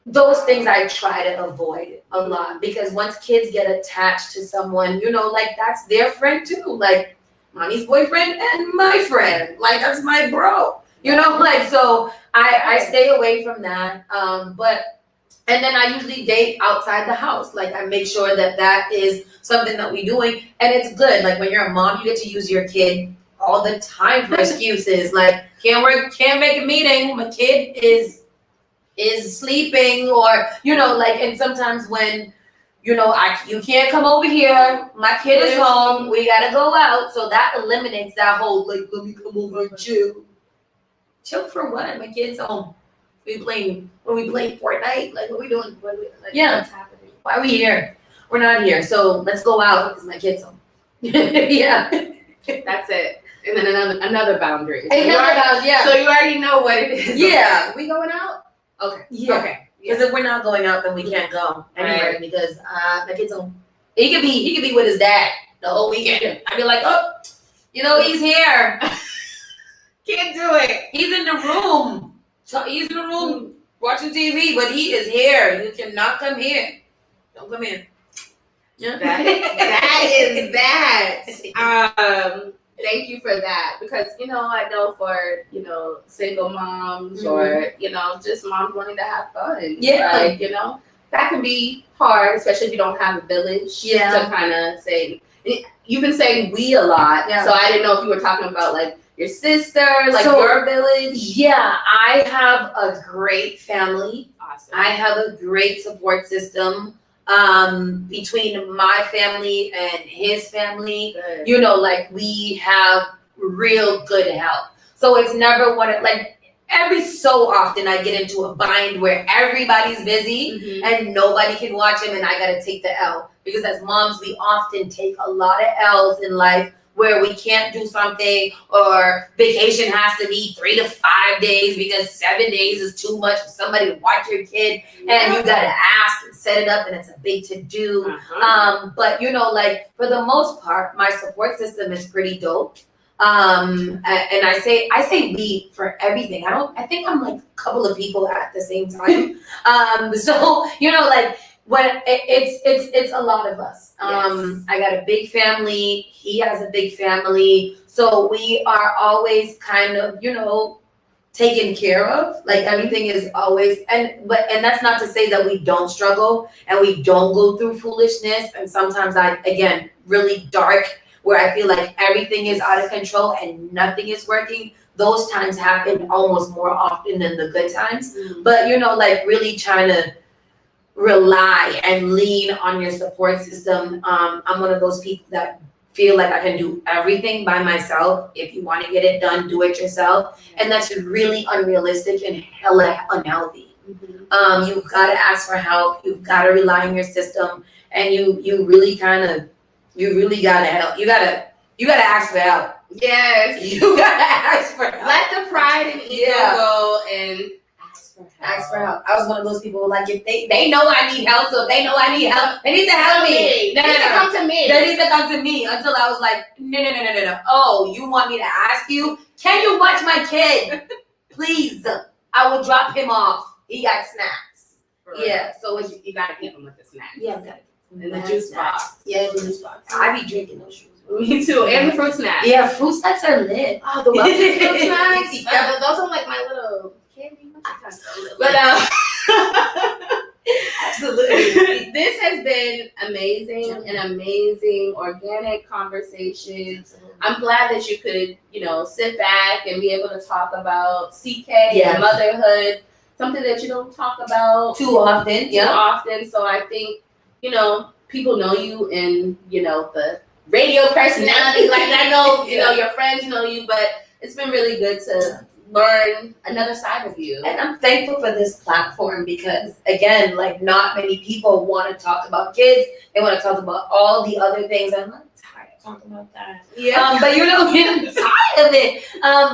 those things I try to avoid a lot because once kids get attached to someone, you know, like that's their friend too. Like mommy's boyfriend and my friend, like that's my bro. You know, like so I stay away from that. And then I usually date outside the house. Like I make sure that is something that we're doing, and it's good. Like when you're a mom, you get to use your kid all the time for excuses. Like can't make a meeting. My kid is sleeping, or you know, like, and sometimes when you know you can't come over here. My kid is home. We gotta go out. So that eliminates that whole like let me come over and chill. Chill for what? My kid's home. We playing Fortnite. Like what we doing? Yeah. What's happening? Why are we here? We're not here. So let's go out because my kid's home. Yeah. That's it. And then another boundary. So So you already know what it is. Yeah. We going out? Okay. Yeah. Okay. Because if we're not going out, then we can't go anywhere because my kid's home. He could be with his dad the whole weekend. I'd be like, oh, you know, he's here. Can't do it. He's in the room. So he's in the room watching TV, but he is here. You cannot come here. Don't come in. Yeah. That is that. Thank you for that because you know I know for you know single moms or you know just moms wanting to have fun. Yeah. Like you know that can be hard, especially if you don't have a village. Yeah. To kind of say you've been saying we a lot. Yeah. So I didn't know if you were talking about like your sister, like your village. Yeah, I have a great family. Awesome. I have a great support system. Between my family and his family, good. You know, like we have real good help. So it's never like every so often I get into a bind where everybody's busy and nobody can watch him and I gotta take the L. Because as moms, we often take a lot of L's in life where we can't do something or vacation has to be 3 to 5 days because 7 days is too much for somebody to watch your kid and you gotta ask and set it up and it's a big to do. But you know, like for the most part, my support system is pretty dope. And I say we for everything. I think I'm like a couple of people at the same time. So you know, like when it's a lot of us. I got a big family. He has a big family. So we are always kind of, you know, taken care of. Like everything is always, and that's not to say that we don't struggle and we don't go through foolishness. And sometimes again, really dark where I feel like everything is out of control and nothing is working. Those times happen almost more often than the good times. But you know, like really trying to rely and lean on your support system. I'm one of those people that feel like I can do everything by myself. If you want to get it done, do it yourself. And that's really unrealistic and hella unhealthy. You've got to ask for help. You've got to rely on your system. And you really got to help. You got to ask for help. Yes. You got to ask for help. Let the pride and ego go and ask for help. I was one of those people like if they know I need help, so if they know I need help, they need to help me. They need to come to me. They need to come to me until I was like, no. Oh, you want me to ask you? Can you watch my kid? Please. I will drop him off. He got snacks. Yeah, so you gotta keep him with the snacks. Yeah, I gotta keep him in the juice box. Yeah, the juice box. I be drinking those juice. Me too, and the fruit snacks. Yeah, fruit snacks are lit. Oh, the lovely fruit snacks. Yeah, those are like my little candy. But absolutely, this has been amazing, an amazing organic conversation. I'm glad that you could, you know, sit back and be able to talk about CK and motherhood, something that you don't talk about too often. So I think, you know, people know you in, the radio personality. Like I know, your friends know you, but it's been really good to learn another side of you. And I'm thankful for this platform because, again, like not many people want to talk about kids. They want to talk about all the other things. I'm not tired of talking about that. Yeah. But I'm tired of it.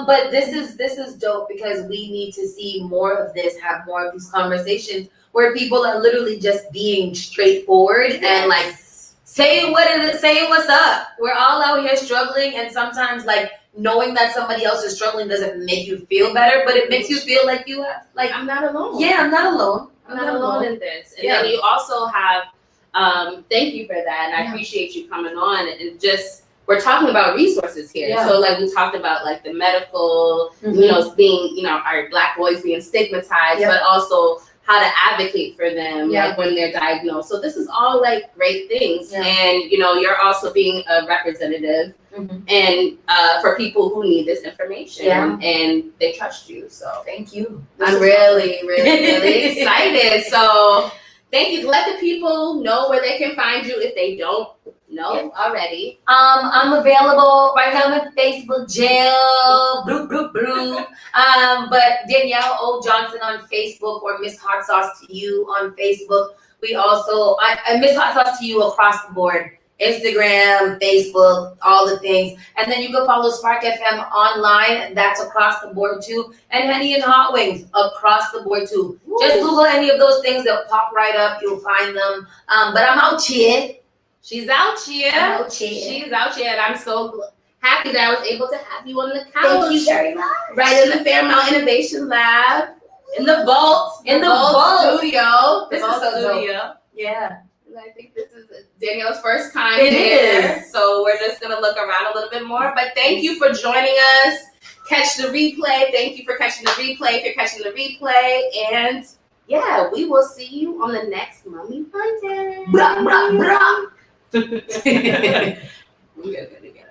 But this is dope because we need to see more of this, have more of these conversations where people are literally just being straightforward and like saying what's up. We're all out here struggling, and sometimes like knowing that somebody else is struggling doesn't make you feel better, but it makes you feel like you have like I'm not alone. Yeah, I'm not alone. I'm not alone in this. And Yeah. then you also have thank you for that, and I appreciate you coming on and just we're talking about resources here. Yeah. So like we talked about like the medical, being, our Black boys being stigmatized, but also how to advocate for them like when they're diagnosed. So this is all like great things. And you're also being a representative and for people who need this information and they trust you. So Thank you. I'm really, really, really excited. So thank you. Let the people know where they can find you if they don't know already. I'm available right now. I'm at Facebook jail. But Danielle O. Johnson on Facebook or Miss Hot Sauce to You on Facebook. We also I Miss Hot Sauce to You across the board. Instagram, Facebook, all the things. And then you can follow SparkFM online. That's across the board too. And Henny and Hot Wings across the board too. Woo. Just Google any of those things. They'll pop right up. You'll find them. But I'm out here. She's out here. She's out here. And I'm so happy that I was able to have you on the couch. Thank you very much. Right in the Fairmount Innovation Lab. In the vault. In the vault studio. This is so dope. Yeah. I think this is Danielle's first time It there. is. So we're just going to look around a little bit more. But thank you for joining us. Catch the replay. Thank you for catching the replay if you're catching the replay. And yeah, we will see you on the next Mummy Monday. Blah, blah, blah. We're good again.